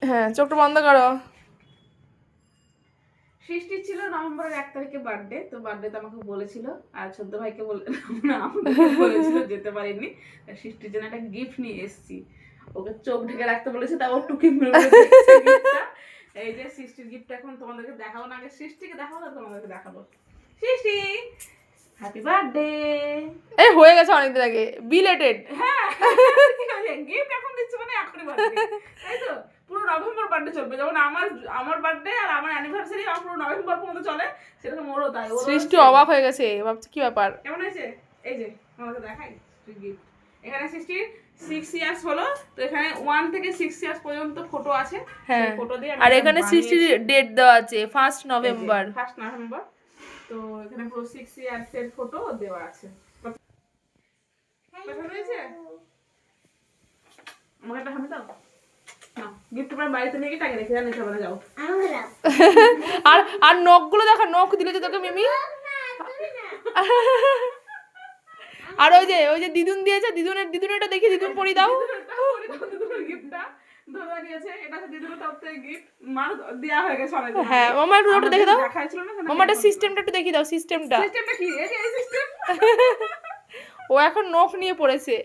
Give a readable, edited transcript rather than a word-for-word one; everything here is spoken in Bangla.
হ্যাঁ, চোখটা বন্ধ করো। সৃষ্টি ছিল নভেম্বরের 1 তারিখে বার্থডে, তো বার্থডেতে আমাকে বলেছিল, আর ছোট ভাইকে না আমাকে বলেছিল, যেতে পারিনি। সৃষ্টির জন্য একটা গিফট নিয়ে এসেছি, ওকে চোখ ঢেকে রাখতে বলেছে, তা ও টুকি মেরে দেখছে গিফটটা। এই যে সৃষ্টির গিফটটা এখন তোমাদেরকে দেখাবো না, আগে সৃষ্টিকে দেখাবো, তারপর তোমাদেরকে দেখাবো। সৃষ্টি হ্যাপি বার্থডে। এই হয়ে গেছে অনেকদিন আগে, বিলেটেড। হ্যাঁ, গিফট এখন দিচ্ছি মানে এখনই বার্থডে, তাই তো? পুরো নভেম্বর বার্থডে চলবে, যেমন আমার বার্থডে আর আমার অ্যানিভার্সারি আমার পুরো নভেম্বর পর্যন্ত চলে, সেরকম ওরও তাই। সৃষ্টি অবাক হয়ে গেছে, ভাবছে কি ব্যাপার। কেমন হয়েছে? এই যে আমাকে দেখাই গিফট। এখানে সৃষ্টির 6 ইয়ার্স হলো, তো এখানে 1 থেকে 6 ইয়ার্স পর্যন্ত ফটো আছে। হ্যাঁ, সেই ফটো দিয়ে আর এখানে সৃষ্টির ডেট দেওয়া আছে 1 নভেম্বর। 1 নভেম্বর। তো এখানে পুরো 6 ইয়ার্স এর ফটো দেওয়া আছে। পছন্দ হয়েছে? আমাকে একটা হামি দাও। গিফট পরে বাড়িতে নিয়ে গিয়ে টাকা রেখে জানিস হবে না, যাও। আর আর নখগুলো দেখা, নখ দিলে যে তোকে মিমি। আর ওই যে দিদুন দিয়েছে, দিদুনেরটা দেখি, দিদুন পরি দাও। দিদুনের গিফটটা ধরে দিয়েছে, এটা হচ্ছে দিদুনের তরফ থেকে গিফট, মার দেয়া হয়ে গেছে অনেক দিন। হ্যাঁ, মামা একটু ওটা দেখে দাও। দেখাইছিল না, মামাটা সিস্টেমটা একটু দেখিয়ে দাও, সিস্টেমটা। সিস্টেমটা কি? এই যে এই সিস্টেম। ও এখন নখ নিয়ে পড়েছে।